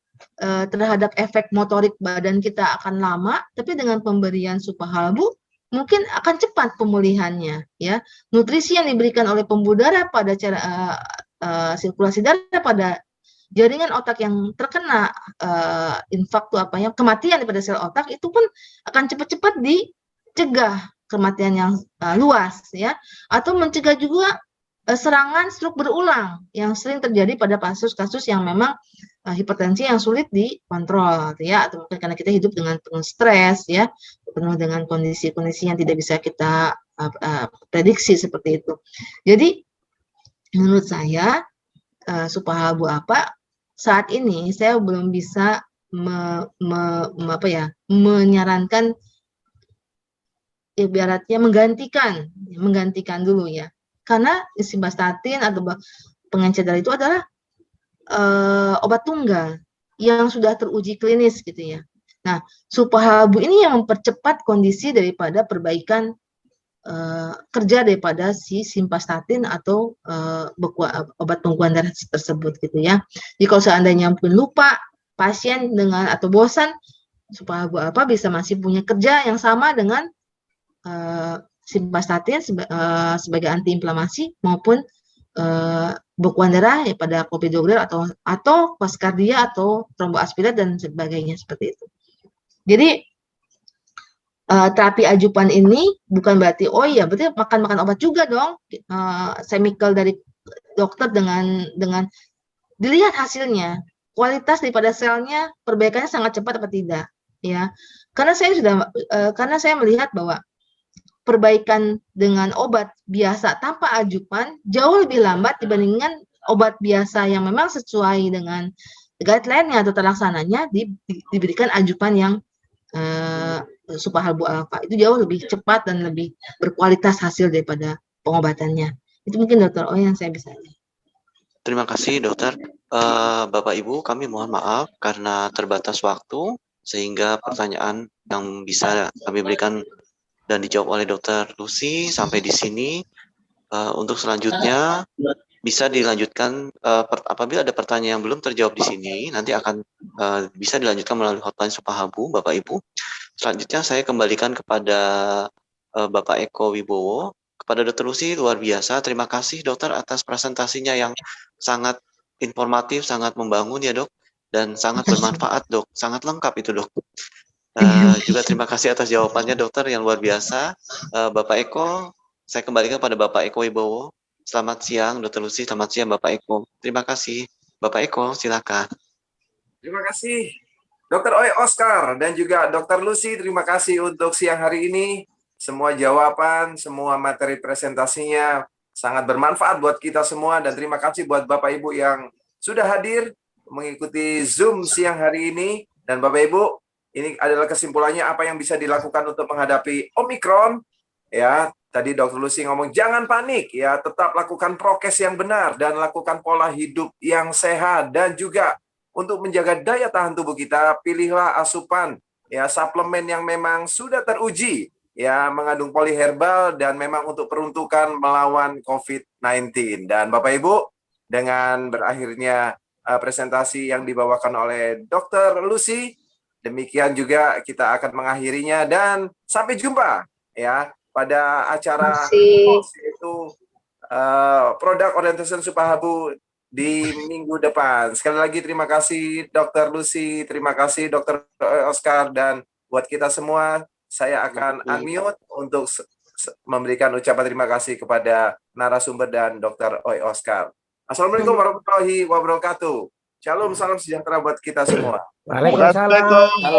Speaker 2: terhadap efek motorik badan kita akan lama, tapi dengan pemberian supahabu mungkin akan cepat pemulihannya ya. Nutrisi yang diberikan oleh pembuluh darah pada cara sirkulasi darah pada jaringan otak yang terkena infark kematian daripada sel otak itu pun akan cepat-cepat dicegah kematian yang luas ya, atau mencegah juga serangan stroke berulang yang sering terjadi pada kasus-kasus yang memang hipertensi yang sulit dikontrol ya, atau mungkin karena kita hidup dengan penuh stres ya, penuh dengan kondisi-kondisi yang tidak bisa kita prediksi seperti itu. Jadi menurut saya supahabu apa saat ini saya belum bisa menyarankan ibaratnya menggantikan dulu ya, karena simvastatin atau pengencer darah itu adalah obat tunggal yang sudah teruji klinis gitu ya. Nah, supahabu ini yang mempercepat kondisi daripada perbaikan kerja daripada si simvastatin atau obat pembekuan darah tersebut gitu ya. Jadi kalau seandainya mungkin lupa pasien dengan atau bosan, supahabu apa bisa masih punya kerja yang sama dengan simvastatin sebagai antiinflamasi maupun bekuan darah ya pada clopidogrel atau vaskardia atau tromboaspirat dan sebagainya seperti itu. Jadi terapi ajupan ini bukan berarti oh iya berarti makan obat juga dong. Chemical dari dokter dengan dilihat hasilnya, kualitas daripada selnya perbaikannya sangat cepat atau tidak ya. Karena saya melihat bahwa perbaikan dengan obat biasa tanpa ajupan jauh lebih lambat dibandingkan obat biasa yang memang sesuai dengan guideline-nya atau terlaksananya diberikan ajupan yang supahabu alfa. Itu jauh lebih cepat dan lebih berkualitas hasil daripada pengobatannya. Itu mungkin Dr. O yang saya bisa.
Speaker 1: Terima kasih dokter. Bapak Ibu, kami mohon maaf karena terbatas waktu sehingga pertanyaan yang bisa kami berikan dan dijawab oleh Dr. Lucy sampai di sini. Untuk selanjutnya bisa dilanjutkan apabila ada pertanyaan yang belum terjawab di sini, nanti akan bisa dilanjutkan melalui hotline Supahabu, Bapak Ibu. Selanjutnya saya kembalikan kepada Bapak Eko Wibowo. Kepada Dr. Lucy, luar biasa. Terima kasih dokter atas presentasinya yang sangat informatif, sangat membangun ya dok, dan sangat bermanfaat dok, sangat lengkap itu dok. Juga terima kasih atas jawabannya dokter yang luar biasa. Bapak Eko, saya kembalikan pada Bapak Eko Wibowo. Selamat siang Dr. Lucy, selamat siang Bapak Eko. Terima kasih. Bapak Eko, silakan.
Speaker 3: Terima kasih Dr. Oi Oscar dan juga Dr. Lucy, terima kasih untuk siang hari ini. Semua jawaban, semua materi presentasinya sangat bermanfaat buat kita semua, dan terima kasih buat Bapak Ibu yang sudah hadir mengikuti Zoom siang hari ini. Dan Bapak Ibu, ini adalah kesimpulannya apa yang bisa dilakukan untuk menghadapi Omikron. Ya, tadi Dr. Lucy ngomong jangan panik ya, tetap lakukan prokes yang benar dan lakukan pola hidup yang sehat, dan juga untuk menjaga daya tahan tubuh kita, pilihlah asupan ya suplemen yang memang sudah teruji ya, mengandung poliherbal dan memang untuk peruntukan melawan COVID-19. Dan Bapak Ibu, dengan berakhirnya presentasi yang dibawakan oleh Dr. Lucy, demikian juga kita akan mengakhirinya dan sampai jumpa ya pada acara
Speaker 2: Masih.
Speaker 3: yaitu Product Orientation Supahabu di minggu depan. Sekali lagi terima kasih Dr. Lucy, terima kasih Dr. Oscar, dan buat kita semua saya akan unmute untuk memberikan ucapan terima kasih kepada narasumber dan Dr. Oi Oscar. Assalamualaikum warahmatullahi wabarakatuh. Shalom, salam sejahtera buat kita semua.
Speaker 4: Waalaikumsalam.